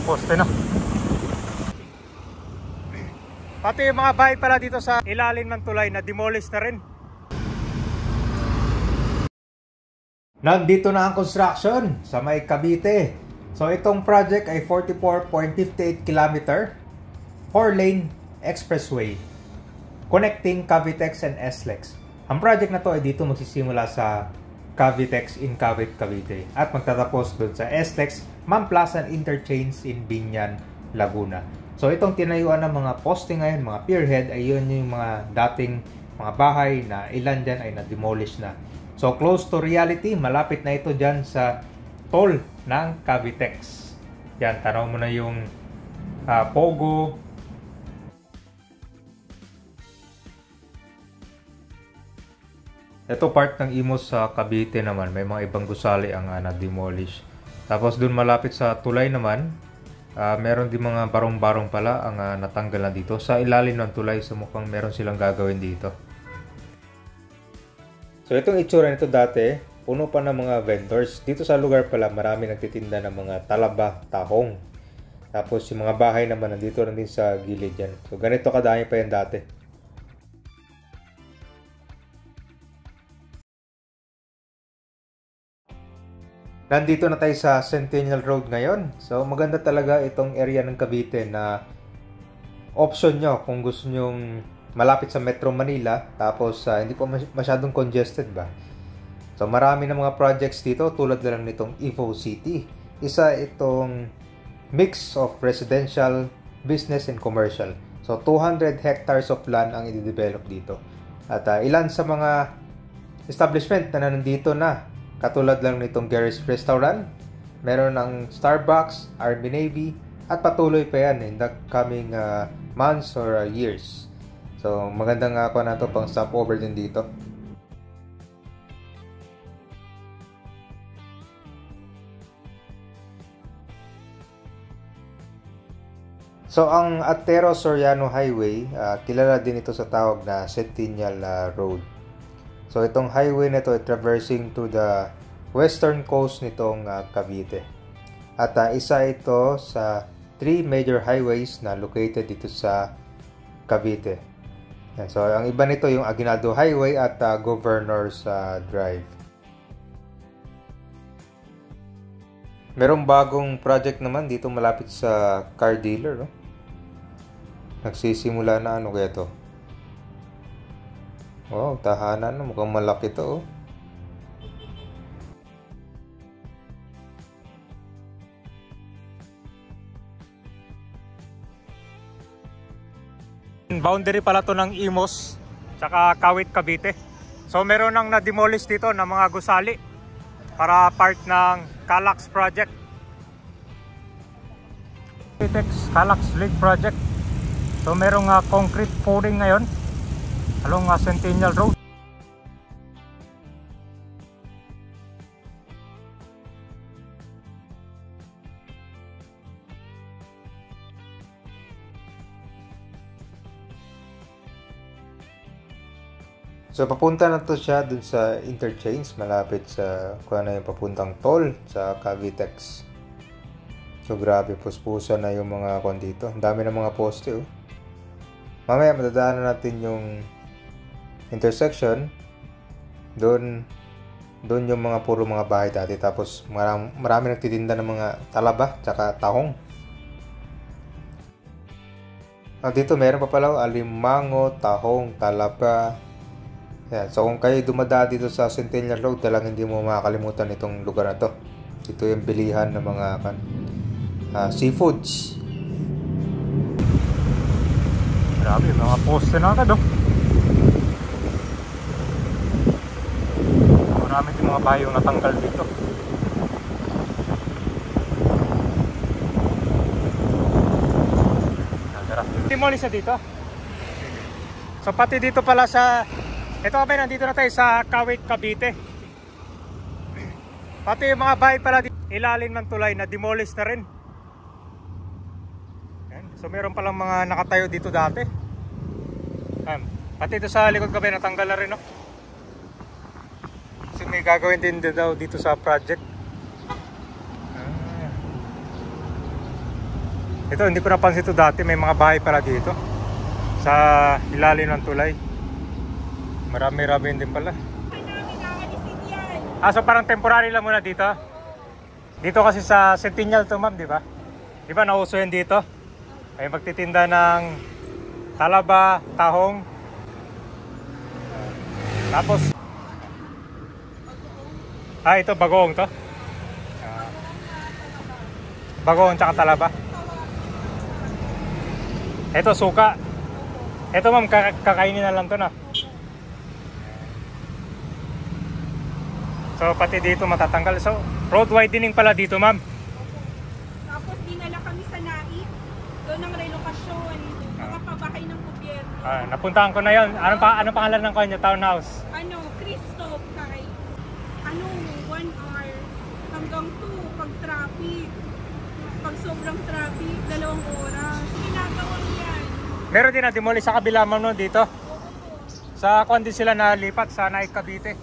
mga poste, no? Pati yung mga bahay pala dito sa ilalim ng tulay na demolish na rin. Nandito na ang construction sa may Cavite. So itong project ay 44.58 km 4-lane expressway connecting Cavitex and SLEX. Ang project na to ay dito magsisimula sa Cavitex in Cavite at magtatapos doon sa SLEX Mamplasan Interchange in Binyan, Laguna. So itong tinayuan ng mga poste ngayon, mga pierhead, ay yun yung mga dating mga bahay na ilan dyan ay na-demolish na. So close to reality, malapit na ito dyan sa toll ng Cavitex. Yan, tanaw mo na yung Pogo. Ito part ng Imus sa Cavite naman, may mga ibang gusali ang na-demolish. Tapos dun malapit sa tulay naman, meron din mga barong-barong pala ang natanggal na dito. Sa ilalim ng tulay, so mukhang meron silang gagawin dito. So itong itsura nito dati, puno pa ng mga vendors. Dito sa lugar pala, marami nagtitinda ng mga talaba, tahong. Tapos yung mga bahay naman nandito rin din sa gilid yan. So ganito kadami pa yan dati. Nandito na tayo sa Centennial Road ngayon. So maganda talaga itong area ng Cavite na option nyo kung gusto nyong malapit sa Metro Manila. Tapos hindi po masyadong congested ba. So marami na mga projects dito tulad na lang nitong Evo City. Isa itong mix of residential, business and commercial. So 200 hectares of land ang i-develop dito. At ilan sa mga establishment na nandito na. Katulad lang nitong Gary's Restaurant, meron ng Starbucks, Army Navy, at patuloy pa yan in the coming months or years. So magandang ako na ito pang stopover din dito. So ang Atero Soriano Highway, kilala din ito sa tawag na Centennial Road. So itong highway na ito ay traversing to the western coast nitong Cavite. At isa ito sa 3 major highways na located dito sa Cavite. So ang iba nito yung Aguinaldo Highway at Governor's Drive. Merong bagong project naman dito malapit sa car dealer. No? Nagsisimula na ano kaya to? Wow, tahanan na. Mukhang malaki to. Oh. Boundary pala to ng Imus tsaka Kawit, Cavite. So meron nang na-demolish dito ng mga gusali para part ng Calax Project. Cavitex Calax Lake Project. So merong concrete pouring ngayon along Centennial Road. So papunta na to siya dun sa interchange malapit sa kung ano yung papuntang toll sa Cavitex. So grabe, puspusan na yung mga kon dito. Ang dami ng mga poste oh. Mamaya madadaanan natin yung intersection. Doon yung mga puro mga bahay dati. Tapos marami nagtitinda ng mga talaba tsaka tahong. Dito meron pa pala alimango, tahong, talaba. Yan. So kung kayo dumadaan dito sa Centennial Road, talagang hindi mo makakalimutan itong lugar na to. Ito yung bilihan ng mga seafoods. Grabe, mga poste na agad oh. Marami din mga bahay yung natanggal dito. Demolish na dito. So pati dito pala sa ito kami, nandito na tayo sa Kawit, Cavite. Pati yung mga bahay pala dito, ilalim ng tulay na demolish na rin. Yan. So meron palang mga nakatayo dito dati. Yan. Pati ito sa likod kami natanggal na rin no? Kasi may gagawin din daw dito sa project. Ito, hindi ko napansin ito dati. May mga bahay pala dito sa ilalim ng tulay. Marami-rami din pala. So parang temporary lang muna dito. Dito kasi sa Centennial to, ma'am, di ba? Di ba nauso yan dito? Ay magtitinda ng talaba, tahong. Tapos ito bagoong to. Bagoong tsaka talaba. Ito suka. Ito ma'am, kakainin na lang to na. So pati dito matatanggal. So road widening pala dito, ma'am. Tapos dinala kami sa Naip. Doon ang relokasyon. Mga pabahay ng gobyerno. Napuntahan ko na yon. Ano pangalan ng kanya townhouse? Cristo kay 1 hour hanggang 2 pag traffic. Pag sobrang traffic, 2 oras. Ginagawang yan. Meron din na demolish sa kabila, ma'am, no, dito. Sa kuwan din sila nalipat sa Naik Cavite.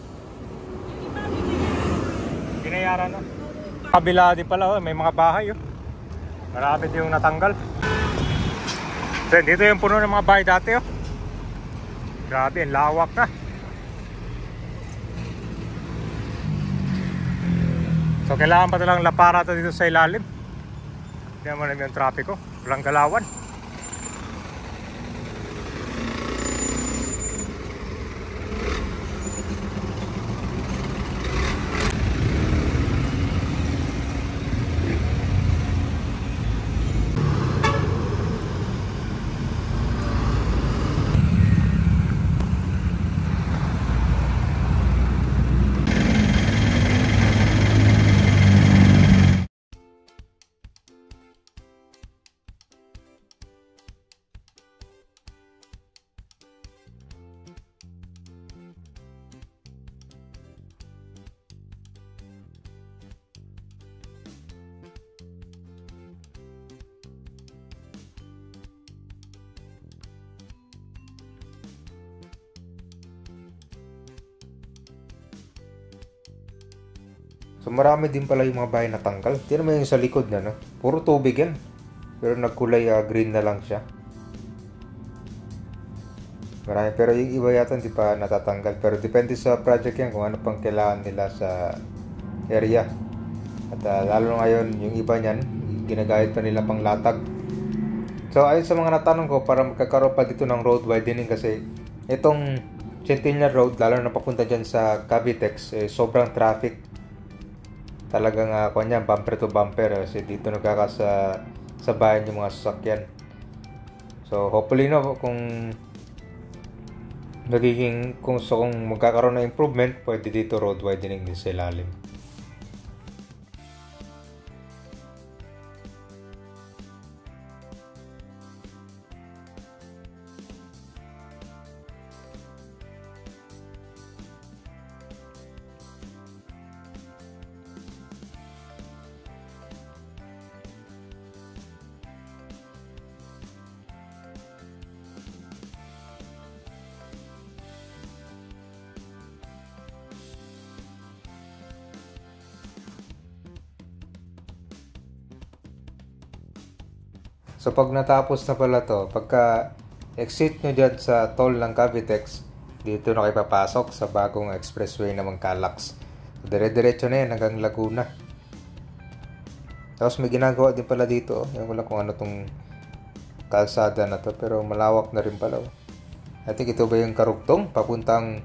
Binayaran, no? Kabila din pala, may mga bahay, oh. Marami din yung natanggal. Then, dito yung puno ng mga bahay dati, oh. Grabe, ang lawak na. So, kailangan pa talang lapara to dito sa ilalim. Hindi naman yung trapiko. Walang galawan. So marami din pala yung mga bahay na tanggal. Tingnan mo yung sa likod na, no? Puro tubig yan. Pero nagkulay green na lang siya. Marami. Pero yung iba yata hindi pa natatanggal. Pero depende sa project yan kung ano pang kailangan nila sa area. At lalo ngayon, yung iba niyan, ginagamit pa nila pang latag. So ayun sa mga natanong ko, para magkakaroon pa dito ng road widening kasi itong Centennial Road, lalo na papunta dyan sa Cavitex, sobrang traffic. Talagang kanya bumper to bumper kasi dito nagkakasabayan yung mga sasakyan. So hopefully no, kung magkakaroon ng improvement, pwede dito road widening din sa ilalim. So pag natapos na pala to, pagka exit nyo dyan sa toll ng Cavitex, dito na kayo papasok sa bagong expressway na Calax. So, dire-diretso na yan hanggang Laguna. Tapos may ginagawa din pala dito. Ewan ko lang kung ano tong kalsada na to, pero malawak na rin pala. I think ito ba yung karugtong papuntang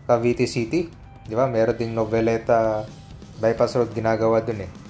Cavite City? Di ba? Meron ding Noveleta Bypass Road ginagawa dun eh.